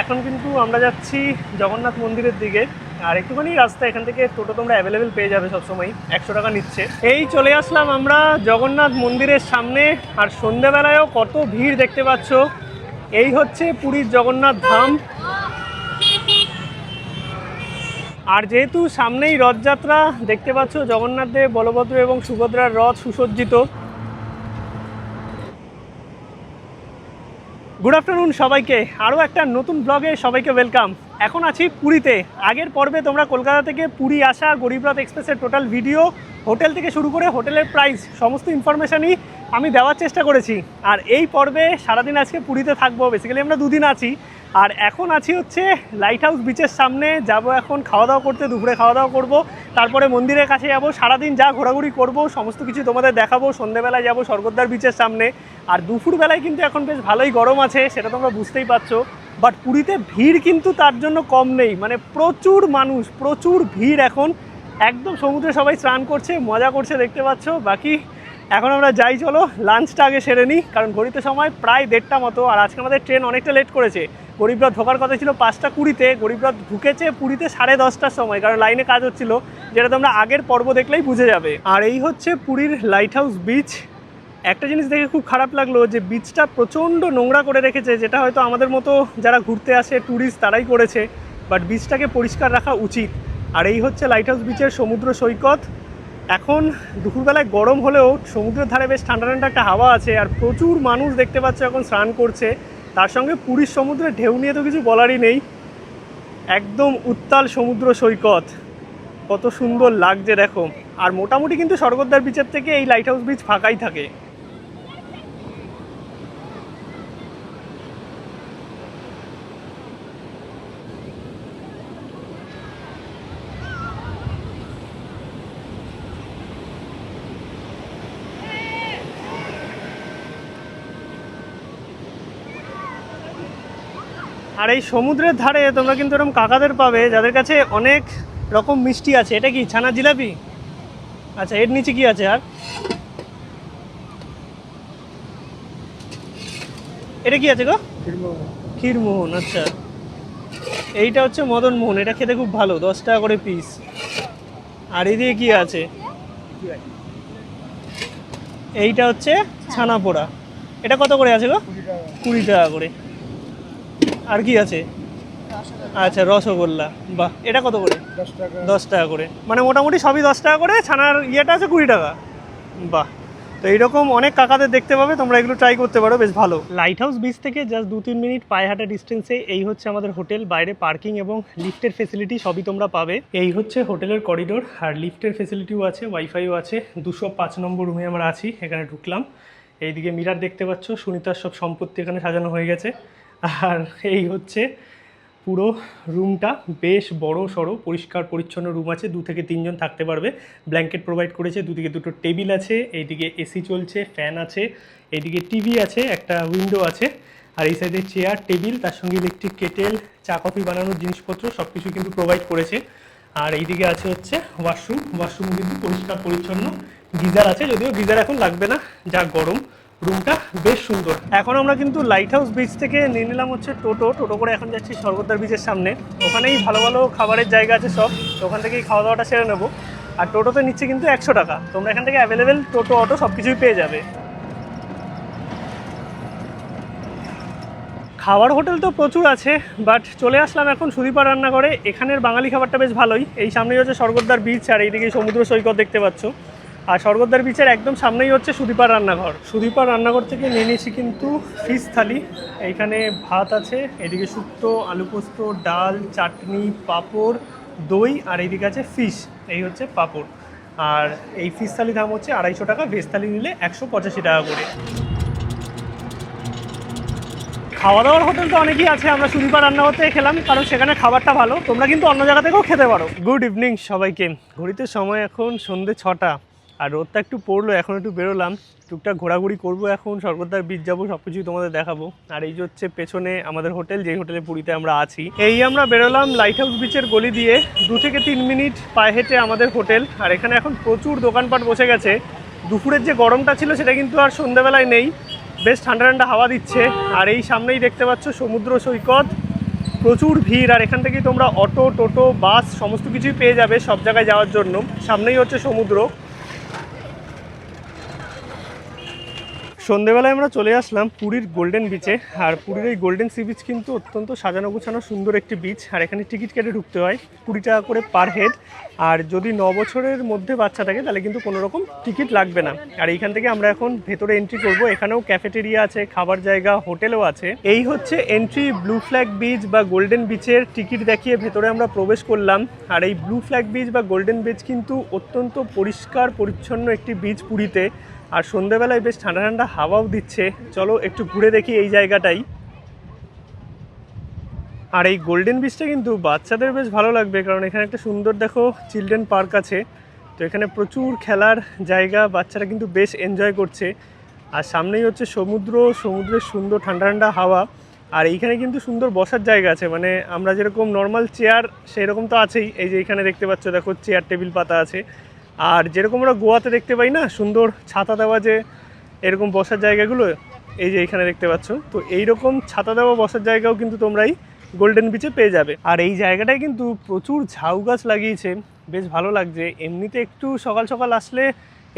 এখন কিন্তু আমরা যাচ্ছি জগন্নাথ মন্দিরের দিকে। আর একটুখানি রাস্তা, এখান থেকে টোটো তোমরা অ্যাভেলেবেল পেয়ে যাবে সবসময়, 100 টাকা নিচ্ছে। এই চলে আসলাম আমরা জগন্নাথ মন্দিরের সামনে। আর সন্ধ্যেবেলায়ও কত ভিড় দেখতে পাচ্ছ। এই হচ্ছে পুরীর জগন্নাথ ধাম। আর যেহেতু সামনেই রথযাত্রা, দেখতে পাচ্ছ জগন্নাথ দেব, বলভদ্র এবং সুভদ্রার রথ সুসজ্জিত। গুড আফটারনুন সবাইকে, আরও একটা নতুন ব্লগে সবাইকে ওয়েলকাম। এখন আছি পুরীতে। আগের পর্বে তোমরা কলকাতা থেকে পুরী আসা গরিবরথ এক্সপ্রেসের টোটাল ভিডিও, হোটেল থেকে শুরু করে হোটেলের প্রাইস, সমস্ত ইনফরমেশানই আমি দেওয়ার চেষ্টা করেছি। আর এই পর্বে সারাদিন আজকে পুরীতে থাকবো। বেসিক্যালি আমরা দুদিন আছি। আর এখন আছি হচ্ছে লাইট হাউস বিচের সামনে। যাব এখন খাওয়া দাওয়া করতে, দুপুরে খাওয়া দাওয়া করবো, তারপরে মন্দিরের কাছে যাবো। সারাদিন যা ঘোরাঘুরি করবো সমস্ত কিছু তোমাদের দেখাবো। সন্ধ্যেবেলায় যাবো স্বর্গদ্বার বিচের সামনে। আর দুপুরবেলায় কিন্তু এখন বেশ ভালোই গরম আছে, সেটা তোমরা বুঝতেই পারছো। বাট পুরীতে ভিড় কিন্তু তার জন্য কম নেই, মানে প্রচুর মানুষ, প্রচুর ভিড় এখন। একদম সমুদ্রে সবাই স্নান করছে, মজা করছে, দেখতে পাচ্ছ। বাকি এখন আমরা যাই, চলো লাঞ্চটা আগে সেরে নিই, কারণ ঘড়িতে সময় প্রায় 1:30 মতো। আর আজকে আমাদের ট্রেন অনেকটা লেট করেছে। গরিবরথ ঢোকার কথা ছিল 5:20-তে, গরিবরথ ঢুকেছে পুরীতে 10:30টার সময়, কারণ লাইনে কাজ হচ্ছিল, যেটা তোমরা আগের পর্ব দেখলেই বুঝে যাবে। আর এই হচ্ছে পুরীর লাইট হাউস বিচ। একটা জিনিস দেখে খুব খারাপ লাগলো যে বিচটা প্রচণ্ড নোংরা করে রেখেছে, যেটা হয়তো আমাদের মতো যারা ঘুরতে আসে ট্যুরিস্ট তারাই করেছে, বাট বিচটাকে পরিষ্কার রাখা উচিত। আর এই হচ্ছে লাইট হাউস বিচের সমুদ্র সৈকত। এখন দুপুরবেলায় গরম হলেও সমুদ্রের ধারে বেশ ঠান্ডা ঠান্ডা একটা হাওয়া আছে। আর প্রচুর মানুষ দেখতে পাচ্ছ এখন স্নান করছে। তার সঙ্গে পুরীর সমুদ্রের ঢেউ নিয়ে তো কিছু বলারই নেই, একদম উত্তাল সমুদ্র সৈকত, কত সুন্দর লাগছে দেখো। আর মোটামুটি কিন্তু স্বর্গদ্বার বিচের থেকে এই লাইট হাউস বিচ ফাঁকাই থাকে। আর এই সমুদ্রের ধারে তোমরা কিন্তু এরকম কাকাদের পাবে যাদের কাছে অনেক রকম মিষ্টি আছে। এটা কি ছানা জিলাপি? আচ্ছা, এর নিচে কি আছে? আর এটা কি আছে গো? ক্ষীরমোহন। আচ্ছা, এইটা হচ্ছে মদন মোহন। এটা খেতে খুব ভালো, 10 টাকা করে পিস। আর এদিকে কি আছে? এইটা হচ্ছে ছানা পোড়া। এটা কত করে আছে গো? 20 টাকা করে। আর কি আছে? আচ্ছা, রসগোল্লা। বাহ, এটা কত করে? 10 টাকা করে। মানে মোটামুটি সবই 10 টাকা করে, ছানার ইয়েটা আছে 20 টাকা। বাহ, তো এইরকম অনেক কাকাদের দেখতে পাবে, তোমরা এগুলো ট্রাই করতে পারো, বেশ ভালো। লাইট হাউস বিচ থেকে জাস্ট 2-3 মিনিট পায়ে হাঁটা ডিস্টেন্সে এই হচ্ছে আমাদের হোটেল। বাইরে পার্কিং এবং লিফটের ফেসিলিটি সবই তোমরা পাবে। এই হচ্ছে হোটেলের করিডোর, আর লিফটের ফেসিলিটিও আছে, ওয়াইফাইও আছে। 205 নম্বর রুমে আমরা আছি, এখানে ঢুকলাম। এইদিকে মিরার দেখতে পাচ্ছ, সুনিতার সব সম্পত্তি এখানে সাজানো হয়ে গেছে। আর এই হচ্ছে পুরো রুমটা, বেশ বড় সড়ো পরিষ্কার পরিচ্ছন্ন রুম আছে। 2 থেকে 3 জন থাকতে পারবে। ব্ল্যাঙ্কেট প্রোভাইড করেছে, দুদিকে দুটো টেবিল আছে, এইদিকে এসি চলছে, ফ্যান আছে, এইদিকে টিভি আছে, একটা উইন্ডো আছে। আর এই সাইডে চেয়ার টেবিল, তার সঙ্গে ইলেকট্রিক কেটেল, চা কফি বানানোর জিনিসপত্র সব কিছু কিন্তু প্রোভাইড করেছে। আর এইদিকে আছে হচ্ছে ওয়াশরুম কিন্তু পরিষ্কার পরিচ্ছন্ন। গিজার আছে, যদিও গিজার এখন লাগবে না, যা গরম। রুমটা বেশ সুন্দর। এখন আমরা কিন্তু লাইট হাউস বিচ থেকে নিয়ে নিলাম হচ্ছে টোটো করে এখন যাচ্ছি স্বর্গদ্বার বিচের সামনে। ওখানেই ভালো ভালো খাবারের জায়গা আছে সব, তো ওখান থেকেই খাওয়া দাওয়াটা সেরে নেবো। আর টোটোতে নিচ্ছে কিন্তু 100 টাকা। তোমরা এখান থেকে অ্যাভেলেবেল টোটো, অটো সব কিছুই পেয়ে যাবে। খাবার হোটেল তো প্রচুর আছে, বাট চলে আসলাম এখন সুদীপার রান্নাঘরে। এখানের বাঙালি খাবারটা বেশ ভালোই। এই সামনেই হচ্ছে স্বর্গদ্বার বিচ, আর এইদিকে সমুদ্র সৈকত দেখতে পাচ্ছ। আর স্বর্গদ্বার বিচের একদম সামনেই হচ্ছে সুদীপার রান্নাঘর। সুদীপার রান্নাঘর থেকে নিয়ে নিয়েছি কিন্তু ফিশ থালি। এইখানে ভাত আছে, এদিকে শুক্তো, আলু পোস্ত, ডাল, চাটনি, পাঁপড়, দই, আর এইদিকে আছে ফিশ, এই হচ্ছে পাঁপড়। আর এই ফিশ থালি দাম হচ্ছে 250 টাকা, ভেজ থালি নিলে 185 টাকা করে। খাওয়া দাওয়ার হোটেল তো অনেকই আছে, আমরা সুদীপার রান্নাঘর থেকে খেলাম, কারণ সেখানে খাবারটা ভালো। তোমরা কিন্তু অন্য জায়গা থেকেও খেতে পারো। গুড ইভিনিং সবাইকে। ঘড়িতে সময় এখন সন্ধ্যে 6টা, আর রোদটা একটু পড়লো, এখন একটু বেরোলাম, টুকটাক ঘোরাঘুরি করবো। এখন স্বর্গদ্বার বিচ যাবো, সব কিছুই তোমাদের দেখাবো। আর এই যে হচ্ছে পেছনে আমাদের হোটেল, যেই হোটেলে পুরীতে আমরা আছি। এই আমরা বেরোলাম লাইট হাউস বিচের গলি দিয়ে, 2 থেকে 3 মিনিট পায়ে হেঁটে আমাদের হোটেল। আর এখানে এখন প্রচুর দোকানপাট বসে গেছে। দুপুরের যে গরমটা ছিল সেটা কিন্তু আর সন্ধ্যাবেলায় নেই, বেশ ঠান্ডা ঠান্ডা হাওয়া দিচ্ছে। আর এই সামনেই দেখতে পাচ্ছ সমুদ্র সৈকত, প্রচুর ভিড়। আর এখান থেকেই তোমরা অটো, টোটো, বাস সমস্ত কিছুই পেয়ে যাবে সব জায়গায় যাওয়ার জন্য। সামনেই হচ্ছে সমুদ্র। সন্ধেবেলায় আমরা চলে আসলাম পুরীর গোল্ডেন বিচে। আর পুরীর এই গোল্ডেন সি বিচ কিন্তু অত্যন্ত সাজানো গোছানো সুন্দর একটি বিচ। আর এখানে টিকিট কেটে ঢুকতে হয় 20 টাকা করে পার হেড। আর যদি 9 বছরের মধ্যে বাচ্চা থাকে তাহলে কিন্তু কোনো রকম টিকিট লাগবে না। আর এইখান থেকে আমরা এখন ভেতরে এন্ট্রি করব। এখানেও ক্যাফেটেরিয়া আছে, খাবার জায়গা, হোটেলও আছে। এই হচ্ছে এন্ট্রি ব্লু ফ্ল্যাগ বিচ বা গোল্ডেন বিচের। টিকিট দেখিয়ে ভেতরে আমরা প্রবেশ করলাম। আর এই ব্লু ফ্ল্যাগ বিচ বা গোল্ডেন বিচ কিন্তু অত্যন্ত পরিষ্কার পরিচ্ছন্ন একটি বিচ পুরীতে। আর সন্ধ্যেবেলায় বেশ ঠান্ডা ঠান্ডা হাওয়াও দিচ্ছে। চলো একটু ঘুরে দেখি এই জায়গাটাই। আর এই গোল্ডেন বিচটা কিন্তু বাচ্চাদের বেশ ভালো লাগবে, কারণ এখানে একটা সুন্দর দেখো চিলড্রেন পার্ক আছে। তো এখানে প্রচুর খেলার জায়গা, বাচ্চারা কিন্তু বেশ এনজয় করছে। আর সামনেই হচ্ছে সমুদ্র, সমুদ্রের সুন্দর ঠান্ডা ঠান্ডা হাওয়া। আর এইখানে কিন্তু সুন্দর বসার জায়গা আছে, মানে আমরা যেরকম নর্মাল চেয়ার সেই রকম তো আছেই। এই যে এখানে দেখতে পাচ্ছ, দেখো চেয়ার টেবিল পাতা আছে। আর যেরকম আমরা গোয়াতে দেখতে পাই না সুন্দর ছাতা দেওয়া যে এরকম বসার জায়গাগুলো, এই যে এখানে দেখতে পাচ্ছ, তো এইরকম ছাতা দেওয়া বসার জায়গাও কিন্তু তোমরাই গোল্ডেন বিচে পেয়ে যাবে। আর এই জায়গাটায় কিন্তু প্রচুর ঝাউ গাছ লাগিয়েছে, বেশ ভালো লাগছে। এমনিতে একটু সকাল সকাল আসলে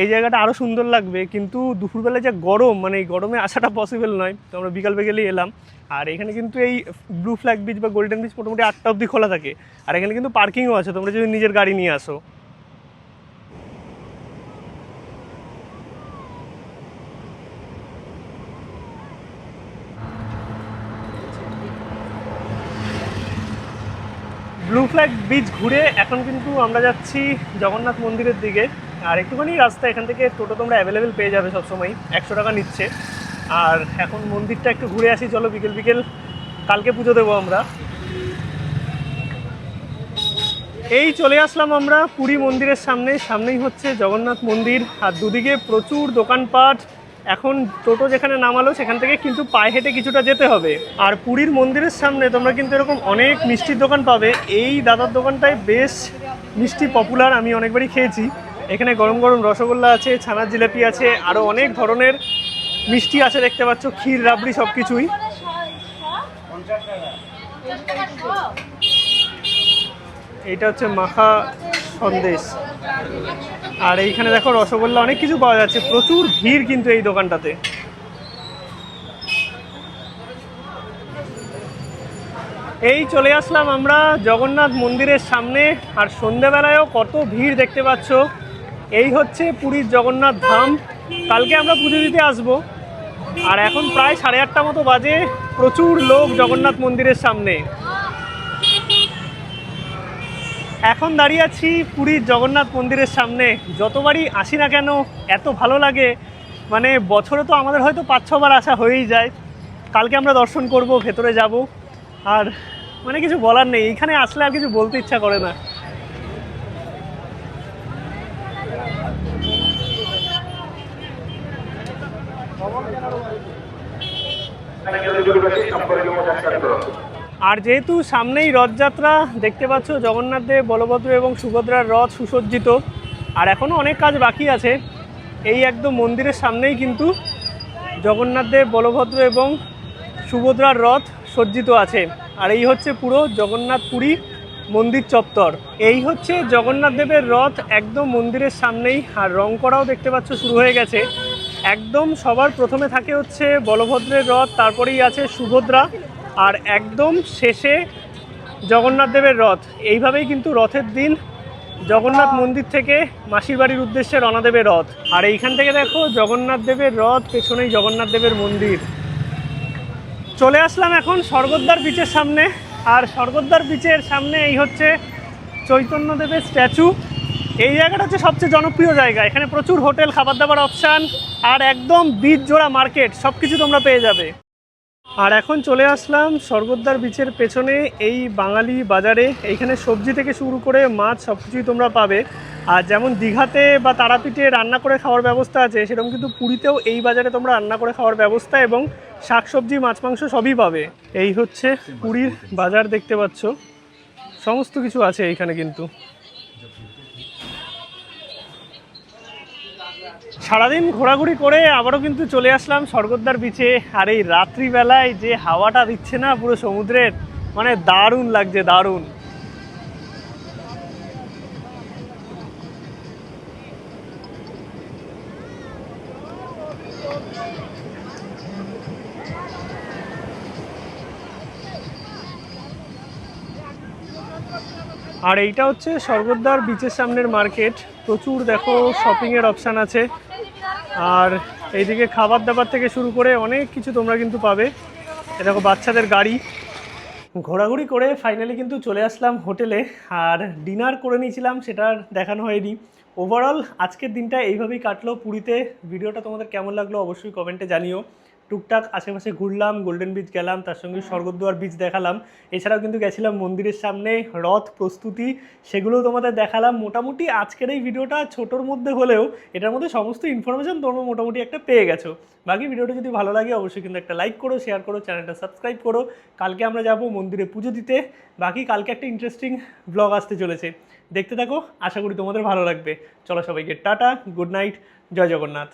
এই জায়গাটা আরও সুন্দর লাগবে, কিন্তু দুপুরবেলায় যে গরম, মানে এই গরমে আসাটা পসিবল নয়। তো আমরা বিকাল বিকেলেই এলাম। আর এখানে কিন্তু এই ব্লু ফ্ল্যাগ বিচ বা গোল্ডেন বিচ মোটামুটি 8টা অবধি খোলা থাকে। আর এখানে কিন্তু পার্কিংও আছে, তোমরা যদি নিজের গাড়ি নিয়ে আসো। ব্লু ফ্ল্যাগ বিচ ঘুরে এখন কিন্তু আমরা যাচ্ছি জগন্নাথ মন্দিরের দিকে। আর একটুখানি রাস্তা, এখান থেকে টোটো তোমরা অ্যাভেলেবেল পেয়ে যাবে সবসময়, 100 টাকা নিচ্ছে। আর এখন মন্দিরটা একটু ঘুরে আসি চলো, বিকেল বিকেল কালকে পুজো দেবো আমরা। এই চলে আসলাম আমরা পুরী মন্দিরের সামনে। সামনেই হচ্ছে জগন্নাথ মন্দির। আর দুদিকে প্রচুর দোকানপাট। এখন টোটো যেখানে নামালো সেখান থেকে কিন্তু পায়ে হেঁটে কিছুটা যেতে হবে। আর পুরীর মন্দিরের সামনে তোমরা কিন্তু এরকম অনেক মিষ্টির দোকান পাবে। এই দাদার দোকানটায় বেশ মিষ্টি পপুলার, আমি অনেকবারই খেয়েছি। এখানে গরম গরম রসগোল্লা আছে, ছানার জিলাপি আছে, আরও অনেক ধরনের মিষ্টি আছে দেখতে পাচ্ছ, ক্ষীর, রাবড়ি সব কিছুই। এইটা হচ্ছে মাখা সন্দেশ। আর এইখানে দেখো রসগোল্লা, অনেক কিছু পাওয়া যাচ্ছে। প্রচুর ভিড় কিন্তু এই দোকানটাতে। এই চলে আসলাম আমরা জগন্নাথ মন্দিরের সামনে। আর সন্ধ্যেবেলায়ও কত ভিড় দেখতে পাচ্ছ। এই হচ্ছে পুরীর জগন্নাথ ধাম। কালকে আমরা পুজো দিতে আসবো। আর এখন প্রায় 8:30 মতো বাজে। প্রচুর লোক জগন্নাথ মন্দিরের সামনে। এখন দাঁড়িয়ে আছি পুরীর জগন্নাথ মন্দিরের সামনে। যতবারই আসি না কেন এত ভালো লাগে, মানে বছরে তো আমাদের হয়তো 5-6 বার আসা হয়েই যায়। কালকে আমরা দর্শন করব, ভেতরে যাব। আর মানে কিছু বলার নেই, এইখানে আসলে আর কিছু বলতে ইচ্ছা করে না। আর যেহেতু সামনেই রথযাত্রা, দেখতে পাচ্ছ জগন্নাথ দেব, বলভদ্র এবং সুভদ্রার রথ সুসজ্জিত। আর এখনও অনেক কাজ বাকি আছে। এই একদম মন্দিরের সামনেই কিন্তু জগন্নাথ দেব, বলভদ্র এবং সুভদ্রার রথ সজ্জিত আছে। আর এই হচ্ছে পুরো জগন্নাথ পুরী মন্দির চত্বর। এই হচ্ছে জগন্নাথ দেবের রথ একদম মন্দিরের সামনেই। আর রং করাও দেখতে পাচ্ছ শুরু হয়ে গেছে। একদম সবার প্রথমে থাকে হচ্ছে বলভদ্রের রথ, তারপরেই আছে সুভদ্রা, আর একদম শেষে জগন্নাথ দেবের রথ। এইভাবেই কিন্তু রথের দিন জগন্নাথ মন্দির থেকে মাসির বাড়ির উদ্দেশ্যে রওনা দেবে রথ। আর এইখান থেকে দেখো জগন্নাথ দেবের রথ, পেছনেই জগন্নাথ দেবের মন্দির। চলে আসলাম এখন স্বর্গদ্বার বিচের সামনে। আর স্বর্গদ্বার বিচের সামনে এই হচ্ছে চৈতন্যদেবের স্ট্যাচু। এই জায়গাটা হচ্ছে সবচেয়ে জনপ্রিয় জায়গা। এখানে প্রচুর হোটেল, খাবার দাবার অপশান, আর একদম বিচ জোড়া মার্কেট, সব কিছু তোমরা পেয়ে যাবে। আর এখন চলে আসলাম স্বর্গদ্বার বিচের পেছনে এই বাঙালি বাজারে। এইখানে সবজি থেকে শুরু করে মাছ সব কিছুই তোমরা পাবে। আর যেমন দীঘাতে বা তারাপীঠে রান্না করে খাওয়ার ব্যবস্থা আছে, সেরকম কিন্তু পুরীতেও এই বাজারে তোমরা রান্না করে খাওয়ার ব্যবস্থা এবং শাকসবজি, মাছ, মাংস সবই পাবে। এই হচ্ছে পুরীর বাজার, দেখতে পাচ্ছ সমস্ত কিছু আছে এইখানে কিন্তু। সারাদিন ঘোরাঘুরি করে আবারও কিন্তু চলে আসলাম স্বর্গদ্বার বিচে। আর এই রাত্রিবেলায় যে হাওয়াটা দিচ্ছে না পুরো সমুদ্রের, মানে দারুণ লাগছে, দারুণ। আর এইটা হচ্ছে স্বর্গদ্বার বিচের সামনের মার্কেট। প্রচুর দেখো শপিংয়ের অপশান আছে, আর এইদিকে খাবার দাবার থেকে শুরু করে অনেক কিছু তোমরা কিন্তু পাবে। এ দেখো বাচ্চাদের গাড়ি। ঘোরাঘুরি করে ফাইনালি কিন্তু চলে আসলাম হোটেলে, আর ডিনার করে নিয়েছিলাম, সেটা আর দেখানো হয়নি। ওভারঅল আজকের দিনটা এইভাবেই কাটলো পুরীতে। ভিডিওটা তোমাদের কেমন লাগলো অবশ্যই কমেন্টে জানিও। টুকটাক আশেপাশে ঘুরলাম, গোল্ডেন বিচ গেলাম, তার সঙ্গে স্বর্গদ্বার বিচ দেখালাম। এছাড়াও কিন্তু গেছিলাম মন্দিরের সামনে, রথ প্রস্তুতি, সেগুলোও তোমাদের দেখালাম। মোটামুটি আজকের এই ভিডিওটা ছোটোর মধ্যে হলেও এটার মধ্যে সমস্ত ইনফরমেশন তোমরা মোটামুটি একটা পেয়ে গেছো। বাকি ভিডিওটা যদি ভালো লাগে অবশ্যই কিন্তু একটা লাইক করো, শেয়ার করো, চ্যানেলটা সাবস্ক্রাইব করো। কালকে আমরা যাব মন্দিরে পুজো দিতে। বাকি কালকে একটা ইন্টারেস্টিং ব্লগ আসতে চলেছে, দেখতে থাকো, আশা করি তোমাদের ভালো লাগবে। চলো সবাইকে টাটা, গুড নাইট, জয় জগন্নাথ।